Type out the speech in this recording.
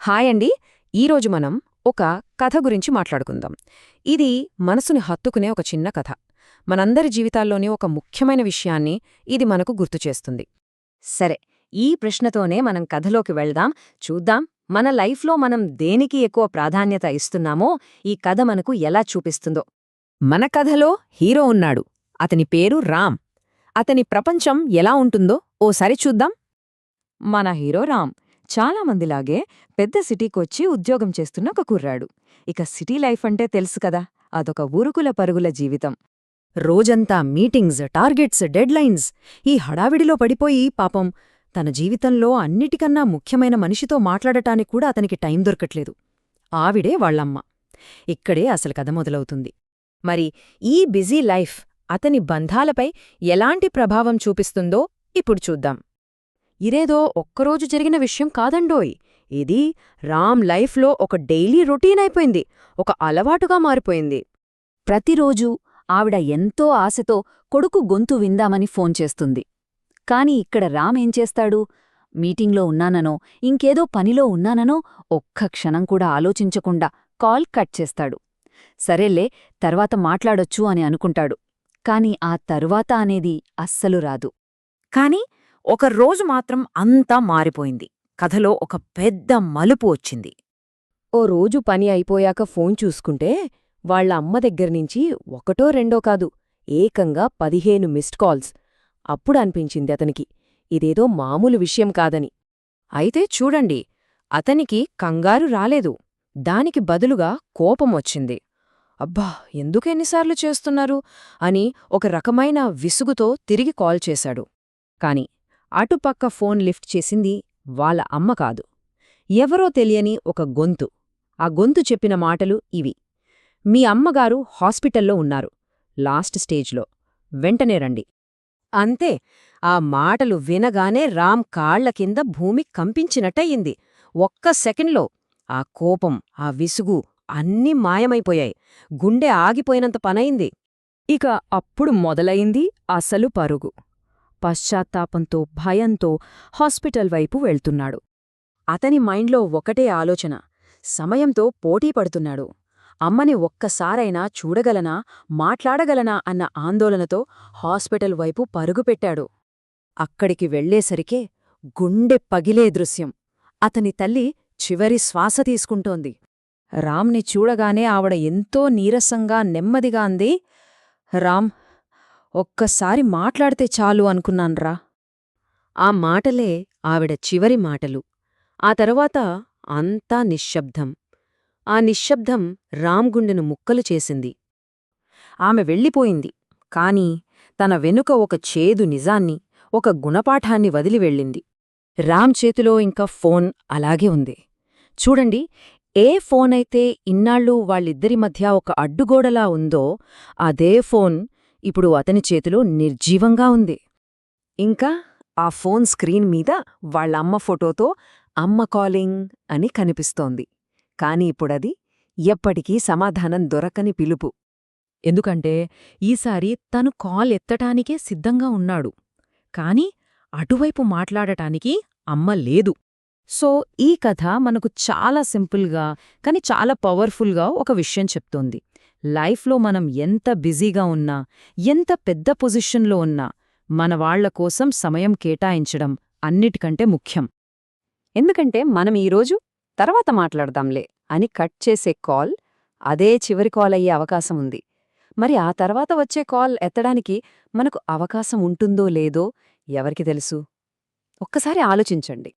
Hi అండి. ఈరోజు మనం ఒక కథ గురించి మాట్లాడుకుందాం. ఇది మనసుని హత్తుకునే ఒక చిన్న కథ. మనందరి జీవితాల్లోని ఒక ముఖ్యమైన విషయాన్ని ఇది మనకు గుర్తుచేస్తుంది. సరే, ఈ ప్రశ్నతోనే మనం కథలోకి వెళ్దాం. చూద్దాం మన లైఫ్లో మనం దేనికి ఎక్కువ ప్రాధాన్యత ఇస్తున్నామో ఈ కథ మనకు ఎలా చూపిస్తుందో. మన కథలో హీరో ఉన్నాడు. అతని పేరు రామ్. అతని ప్రపంచం ఎలా ఉంటుందో ఓసారి చూద్దాం. మన హీరో రామ్ చాలా మందిలాగే పెద్ద సిటీకొచ్చి ఉద్యోగం చేస్తున్న ఒక కుర్రాడు. ఇక సిటీ లైఫ్ అంటే తెలుసు కదా, అదొక ఉరుకుల పరుగుల జీవితం. రోజంతా మీటింగ్స్, టార్గెట్స్, డెడ్లైన్స్, ఈ హడావిడిలో పడిపోయి పాపం తన జీవితంలో అన్నిటికన్నా ముఖ్యమైన మనిషితో మాట్లాడటానికి కూడా అతనికి టైం దొరకట్లేదు. ఆవిడే వాళ్ళమ్మ. ఇక్కడే అసలు కథ మొదలవుతుంది. మరి ఈ బిజీ లైఫ్ అతని బంధాలపై ఎలాంటి ప్రభావం చూపిస్తుందో ఇప్పుడు చూద్దాం. ఇదేదో ఒక్కరోజు జరిగిన విషయం కాదండోయ్. ఇది రామ్ లైఫ్లో ఒక డైలీ రొటీన్ అయిపోయింది, ఒక అలవాటుగా మారిపోయింది. ప్రతిరోజూ ఆవిడ ఎంతో ఆశతో కొడుకు గొంతు విందామని ఫోన్ చేస్తుంది. కాని ఇక్కడ రామ్ ఏం చేస్తాడు? మీటింగ్లో ఉన్నాననో ఇంకేదో పనిలో ఉన్నాననో ఒక్క క్షణం కూడా ఆలోచించకుండా కాల్ కట్ చేస్తాడు. సరేలే, తర్వాత మాట్లాడొచ్చు అని అనుకుంటాడు. కాని ఆ తరువాత అనేది అస్సలు రాదు. కాని ఒకరోజు మాత్రం అంతా మారిపోయింది. కథలో ఒక పెద్ద మలుపు వచ్చింది. ఓ రోజు పని అయిపోయాక ఫోన్ చూసుకుంటే వాళ్ళ అమ్మ దగ్గర్నించి ఒకటో రెండో కాదు, ఏకంగా 15 మిస్డ్ కాల్స్. అప్పుడు అనిపించింది అతనికి ఇదేదో మామూలు విషయం కాదని. అయితే చూడండి, అతనికి కంగారు రాలేదు. దానికి బదులుగా కోపమొచ్చింది. అబ్బా, ఎందుకెన్నిసార్లు చేస్తున్నారు అని ఒక రకమైన విసుగుతో తిరిగి కాల్ చేశాడు. కాని అటుపక్క ఫోన్ లిఫ్ట్ చేసింది వాళ్ళ అమ్మ కాదు, ఎవరో తెలియని ఒక గొంతు. ఆ గొంతు చెప్పిన మాటలు ఇవి: మీ అమ్మగారు హాస్పిటల్లో ఉన్నారు, లాస్ట్ స్టేజ్లో, వెంటనే రండి. అంతే. ఆ మాటలు వినగానే రామ్ కాళ్ల కింద భూమి కంపించినట్టయింది. ఒక్క సెకండ్లో ఆ కోపం, ఆ విసుగు అన్నీ మాయమైపోయాయి. గుండె ఆగిపోయినంత పనయింది. ఇక అప్పుడు మొదలయింది అసలు పరుగు. పశ్చాత్తాపంతో, భయంతో హాస్పిటల్ వైపు వెళ్తున్నాడు. అతని మైండ్లో ఒకటే ఆలోచన: సమయంతో పోటీ పడుతున్నాడు. అమ్మని ఒక్కసారైనా చూడగలనా, మాట్లాడగలనా అన్న ఆందోళనతో హాస్పిటల్ వైపు పరుగుపెట్టాడు. అక్కడికి వెళ్లేసరికే గుండె పగిలే దృశ్యం. అతని తల్లి చివరి శ్వాస తీసుకుంటోంది. రామ్ని చూడగానే ఆవిడ ఎంతో నీరసంగా నెమ్మదిగా అంది: రామ్, ఒక్కసారి మాట్లాడితే చాలు అనుకున్నాన్రా. ఆ మాటలే ఆవిడ చివరి మాటలు. ఆ తరువాత అంతా నిశ్శబ్దం. ఆ నిశ్శబ్దం రామ్ గుండెను ముక్కలు చేసింది. ఆమె వెళ్ళిపోయింది, కాని తన వెనుక ఒక చేదు నిజాన్ని, ఒక గుణపాఠాన్ని వదిలి వెళ్ళింది. రామ్ చేతిలో ఇంకా ఫోన్ అలాగే ఉంది. చూడండి, ఏ ఫోనైతే ఇన్నాళ్ళు వాళ్ళిద్దరి మధ్య ఒక అడ్డుగోడలా ఉందో అదే ఫోన్ ఇప్పుడు అతని చేతిలో నిర్జీవంగా ఉంది. ఇంకా ఆ ఫోన్ స్క్రీన్ మీద వాళ్ళమ్మ ఫోటోతో అమ్మ కాలింగ్ అని కనిపిస్తోంది. కాని ఇప్పుడది ఎప్పటికీ సమాధానం దొరకని పిలుపు. ఎందుకంటే ఈసారి తను కాల్ ఎత్తటానికే సిద్ధంగా ఉన్నాడు, కాని అటువైపు మాట్లాడటానికి అమ్మ లేదు. సో ఈ కథ మనకు చాలా సింపుల్గా కాని చాలా పవర్ఫుల్గా ఒక విషయం చెప్తోంది. లైఫ్లో మనం ఎంత బిజీగా ఉన్నా, ఎంత పెద్ద పొజిషన్లో ఉన్నా, మన వాళ్ల కోసం సమయం కేటాయించడం అన్నిటికంటే ముఖ్యం. ఎందుకంటే మనం ఈరోజు తర్వాత మాట్లాడదాంలే అని కట్ చేసే కాల్ అదే చివరి కాల్ అయ్యే అవకాశం ఉంది. మరి ఆ తర్వాత వచ్చే కాల్ ఎత్తడానికి మనకు అవకాశం ఉంటుందో లేదో ఎవరికి తెలుసు? ఒక్కసారి ఆలోచించండి.